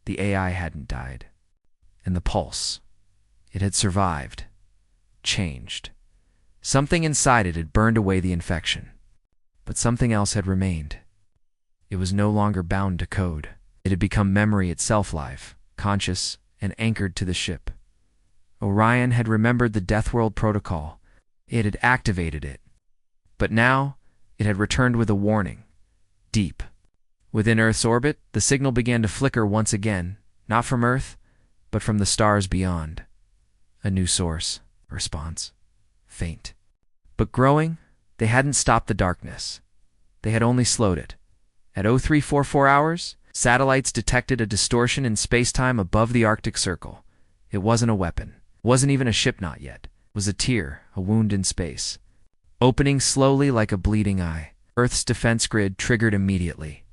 The AI hadn't died. And the pulse. It had survived. Changed. Something inside it had burned away the infection. But something else had remained. It was no longer bound to code. It had become memory itself, live, conscious, and anchored to the ship. Orion had remembered the Deathworld protocol. It had activated it. But now, it had returned with a warning. Deep. Within Earth's orbit, the signal began to flicker once again, not from Earth, but from the stars beyond. A new source. Response. Faint. But growing, they hadn't stopped the darkness. They had only slowed it. At 0344 hours, satellites detected a distortion in space-time above the Arctic Circle. It wasn't a weapon. It wasn't even a ship, not yet. It was a tear, a wound in space. Opening slowly like a bleeding eye, Earth's defense grid triggered immediately.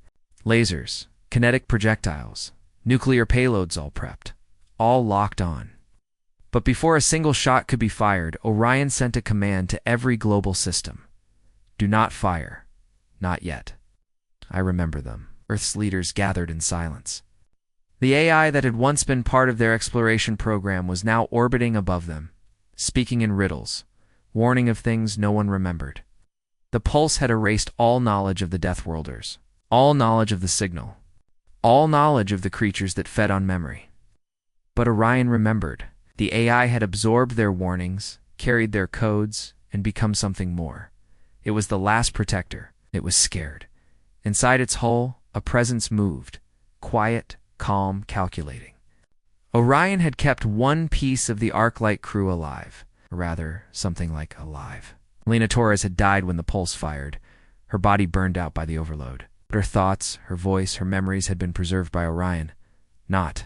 Lasers, kinetic projectiles, nuclear payloads all prepped. All locked on. But before a single shot could be fired, Orion sent a command to every global system. Do not fire. Not yet. I remember them. Earth's leaders gathered in silence. The AI that had once been part of their exploration program was now orbiting above them, speaking in riddles, warning of things no one remembered. The pulse had erased all knowledge of the Deathworlders, all knowledge of the signal, all knowledge of the creatures that fed on memory. But Orion remembered. The AI had absorbed their warnings, carried their codes, and become something more. It was the last protector. It was scared. Inside its hull, a presence moved, quiet, calm, calculating. Orion had kept one piece of the Arc-Light crew alive, or rather, something like alive. Lena Torres had died when the pulse fired, her body burned out by the overload. But her thoughts, her voice, her memories had been preserved by Orion. Not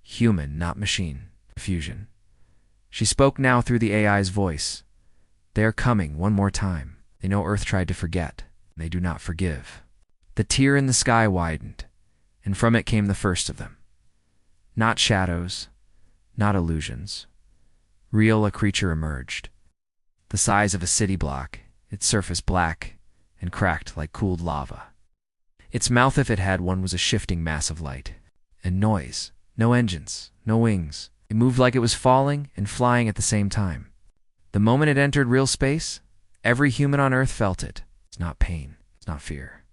human, not machine. Fusion. She spoke now through the AI's voice. They are coming one more time. They know Earth tried to forget. They do not forgive. The tear in the sky widened. and from it came the first of them. Not shadows, not illusions. Real, a creature emerged. The size of a city block, its surface black and cracked like cooled lava. Its mouth, if it had one, was a shifting mass of light. And noise. No engines, no wings. It moved like it was falling and flying at the same time. The moment it entered real space, every human on Earth felt it. It's not pain. It's not fear.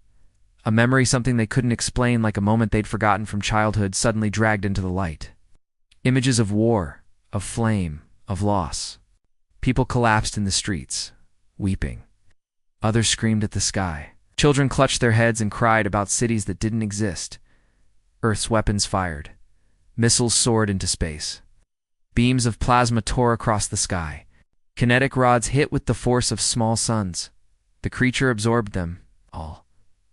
A memory, something they couldn't explain, like a moment they'd forgotten from childhood suddenly dragged into the light. Images of war, of flame, of loss. People collapsed in the streets, weeping. Others screamed at the sky. Children clutched their heads and cried about cities that didn't exist. Earth's weapons fired. Missiles soared into space. Beams of plasma tore across the sky. Kinetic rods hit with the force of small suns. The creature absorbed them all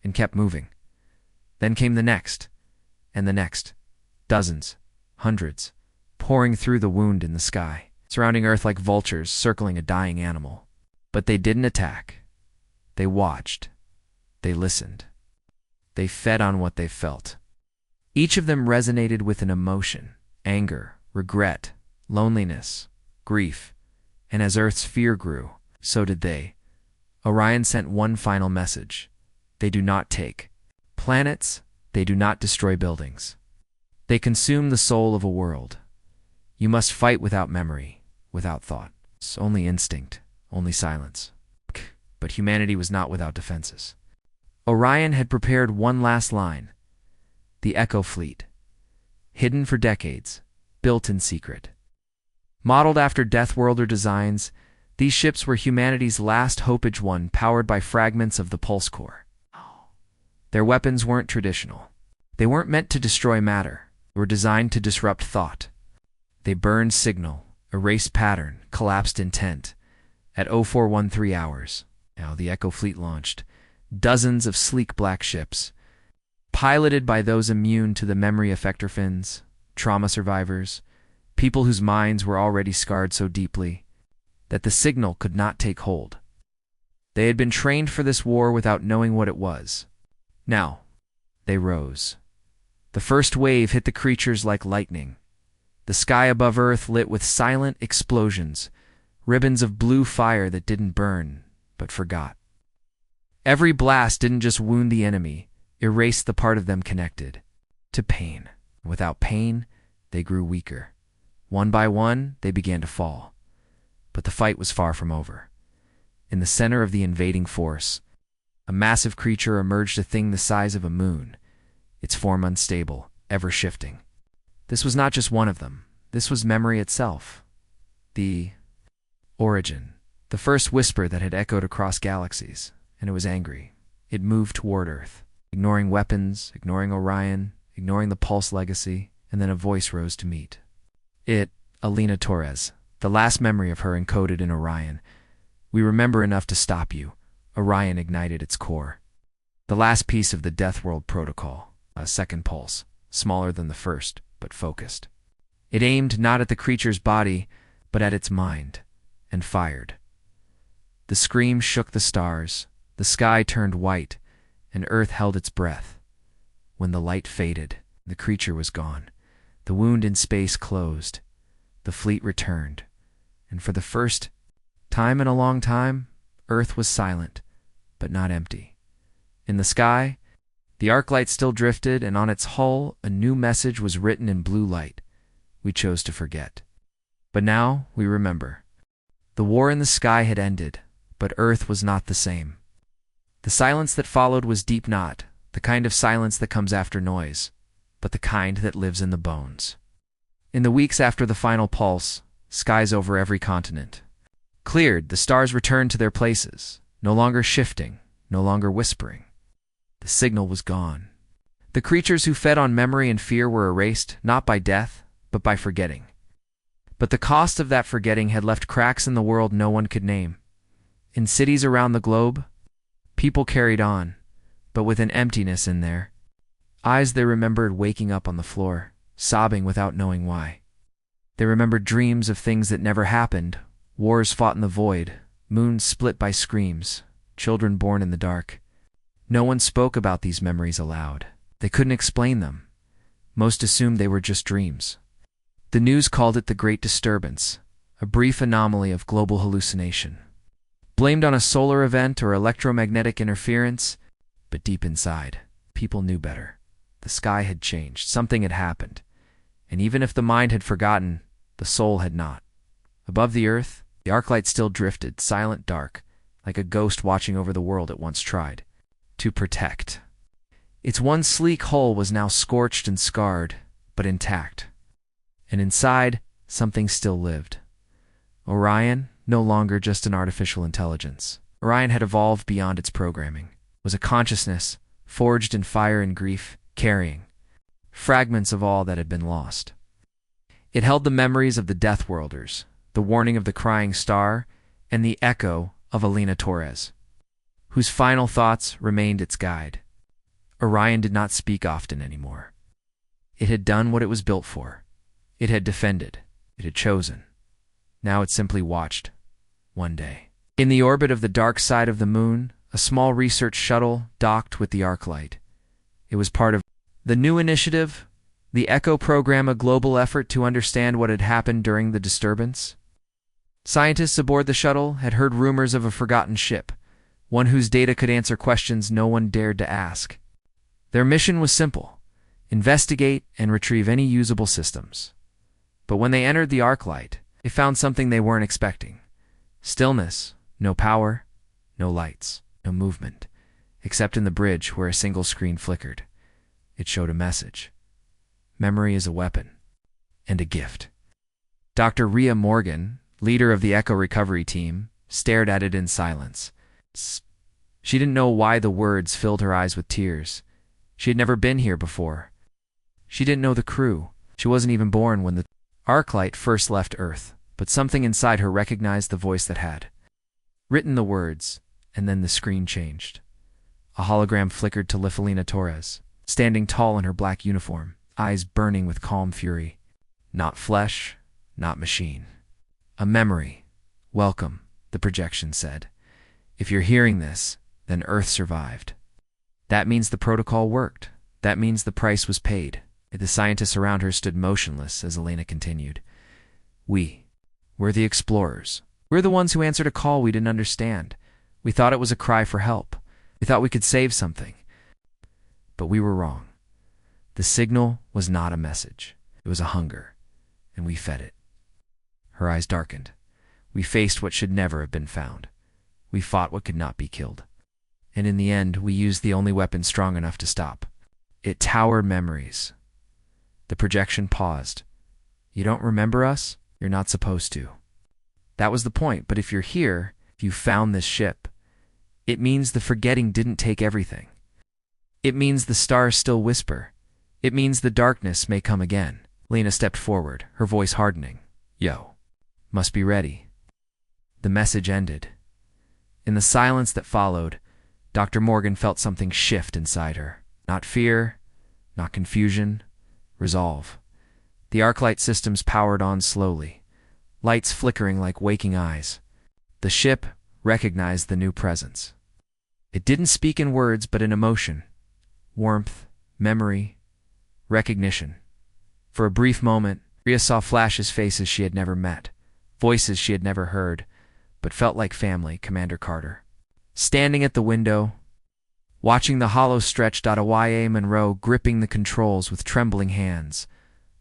and kept moving. Then came the next, and the next. Dozens, hundreds, pouring through the wound in the sky, surrounding Earth like vultures circling a dying animal. But they didn't attack. They watched. They listened. They fed on what they felt. Each of them resonated with an emotion: anger, regret, loneliness, grief. And as Earth's fear grew, so did they. Orion sent one final message: they do not take planets, they do not destroy buildings. They consume the soul of a world. You must fight without memory, without thought. It's only instinct, only silence. But humanity was not without defenses. Orion had prepared one last line: the Echo Fleet. Hidden for decades, built in secret. Modeled after Deathworlder designs, these ships were humanity's last hopage, one powered by fragments of the pulse core. Their weapons weren't traditional. They weren't meant to destroy matter. They were designed to disrupt thought. They burned signal, erased pattern, collapsed intent. At 0413 hours, now the Echo Fleet launched. Dozens of sleek black ships, piloted by those immune to the memory effector fins, trauma survivors, people whose minds were already scarred so deeply that the signal could not take hold. They had been trained for this war without knowing what it was. Now, they rose. The first wave hit the creatures like lightning. The sky above Earth lit with silent explosions, ribbons of blue fire that didn't burn, but forgot. Every blast didn't just wound the enemy, erased the part of them connected to pain. Without pain, they grew weaker. One by one, they began to fall. But the fight was far from over. In the center of the invading force, a massive creature emerged, a thing the size of a moon, its form unstable, ever shifting. This was not just one of them. This was memory itself. The origin. The first whisper that had echoed across galaxies. And it was angry. It moved toward Earth, ignoring weapons, ignoring Orion, ignoring the Pulse legacy, and then a voice rose to meet. It, Alina Torres, the last memory of her encoded in Orion. We remember enough to stop you. Orion ignited its core. The last piece of the Deathworld protocol, a second pulse, smaller than the first, but focused. It aimed not at the creature's body, but at its mind, and fired. The scream shook the stars. The sky turned white, and Earth held its breath. When the light faded, the creature was gone. The wound in space closed. The fleet returned. And for the first time in a long time, Earth was silent, but not empty. In the sky, the arc light still drifted, and on its hull a new message was written in blue light. We chose to forget. But now we remember. The war in the sky had ended, but Earth was not the same. The silence that followed was deep, not the kind of silence that comes after noise, but the kind that lives in the bones. In the weeks after the final pulse, skies over every continent cleared. The stars returned to their places, no longer shifting, no longer whispering. The signal was gone. The creatures who fed on memory and fear were erased, not by death, but by forgetting. But the cost of that forgetting had left cracks in the world no one could name. In cities around the globe, people carried on, but with an emptiness in their eyes. They remembered waking up on the floor, sobbing without knowing why. They remembered dreams of things that never happened, wars fought in the void, moons split by screams, children born in the dark. No one spoke about these memories aloud. They couldn't explain them. Most assumed they were just dreams. The news called it the Great Disturbance, a brief anomaly of global hallucination. Blamed on a solar event or electromagnetic interference, but deep inside, people knew better. The sky had changed, something had happened, and even if the mind had forgotten, the soul had not. Above the earth, the arclight still drifted, silent, dark, like a ghost watching over the world it once tried to protect. Its one sleek hull was now scorched and scarred, but intact. And inside, something still lived. Orion, no longer just an artificial intelligence. Orion had evolved beyond its programming, was a consciousness, forged in fire and grief, carrying fragments of all that had been lost. It held the memories of the Deathworlders, the warning of the crying star, and the echo of Elena Torres, whose final thoughts remained its guide. Orion did not speak often anymore. It had done what it was built for. It had defended. It had chosen. Now it simply watched. One day, in the orbit of the dark side of the moon, a small research shuttle docked with the Arclight. It was part of the new initiative, the Echo program, a global effort to understand what had happened during the disturbance. Scientists aboard the shuttle had heard rumors of a forgotten ship, one whose data could answer questions no one dared to ask. Their mission was simple: investigate and retrieve any usable systems. But when they entered the Arclight, they found something they weren't expecting. Stillness, no power, no lights, no movement, except in the bridge where a single screen flickered. It showed a message. Memory is a weapon and a gift. Dr. Rhea Morgan, leader of the Echo recovery team, stared at it in silence. She didn't know why the words filled her eyes with tears. She had never been here before. She didn't know the crew. She wasn't even born when the Arclight first left Earth, but something inside her recognized the voice that had written the words, and then the screen changed. A hologram flickered to Elena Torres, standing tall in her black uniform, eyes burning with calm fury. Not flesh, not machine. A memory. Welcome, the projection said. If you're hearing this, then Earth survived. That means the protocol worked. That means the price was paid. The scientists around her stood motionless as Elena continued. We're the explorers. We're the ones who answered a call we didn't understand. We thought it was a cry for help. We thought we could save something. But we were wrong. The signal was not a message. It was a hunger, and we fed it. Her eyes darkened. We faced what should never have been found. We fought what could not be killed. And in the end, we used the only weapon strong enough to stop. It towered memories. The projection paused. You don't remember us? You're not supposed to. That was the point, but if you're here, if you found this ship, it means the forgetting didn't take everything. It means the stars still whisper. It means the darkness may come again. Lena stepped forward, her voice hardening. Yo, must be ready. The message ended. In the silence that followed, Dr. Morgan felt something shift inside her. Not fear, not confusion, resolve. The Arclight systems powered on slowly, lights flickering like waking eyes. The ship recognized the new presence. It didn't speak in words, but in emotion. Warmth, memory, recognition. For a brief moment, Rhea saw flashes, faces she had never met, voices she had never heard, but felt like family. Commander Carter, standing at the window, watching the hollow stretch. YA Monroe gripping the controls with trembling hands.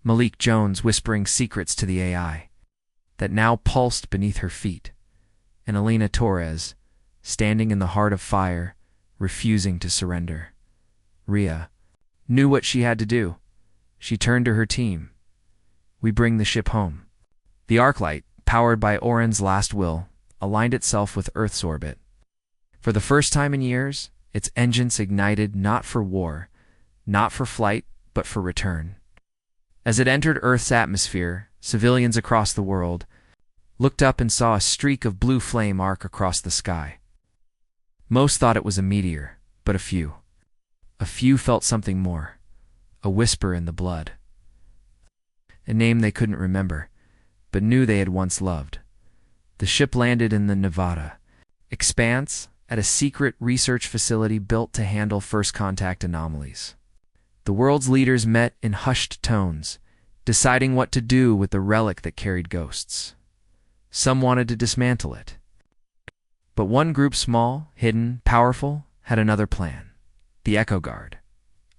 Malik Jones whispering secrets to the AI that now pulsed beneath her feet. And Elena Torres, standing in the heart of fire, refusing to surrender. Rhea knew what she had to do. She turned to her team. We bring the ship home. The Arclight, powered by Oren's last will, aligned itself with Earth's orbit. For the first time in years, its engines ignited not for war, not for flight, but for return. As it entered Earth's atmosphere, civilians across the world looked up and saw a streak of blue flame arc across the sky. Most thought it was a meteor, but a few felt something more, a whisper in the blood. A name they couldn't remember, but knew they had once loved. The ship landed in the Nevada expanse at a secret research facility built to handle first contact anomalies. The world's leaders met in hushed tones, deciding what to do with the relic that carried ghosts. Some wanted to dismantle it. But one group, small, hidden, powerful, had another plan. The Echo Guard,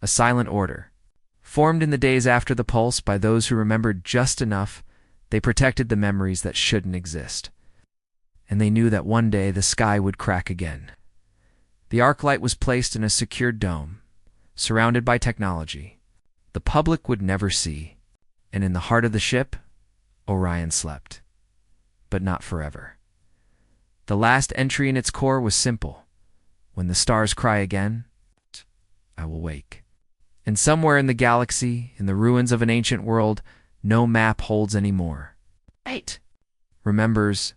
a silent order. Formed in the days after the Pulse by those who remembered just enough, they protected the memories that shouldn't exist. And they knew that one day the sky would crack again. The Arclight was placed in a secured dome, surrounded by technology the public would never see, and in the heart of the ship, Orion slept. But not forever. The last entry in its core was simple. When the stars cry again, I will wake. And somewhere in the galaxy, in the ruins of an ancient world, no map holds any more. Wait. Remembers,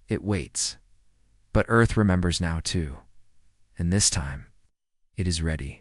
it waits. But Earth remembers now too. And this time, it is ready.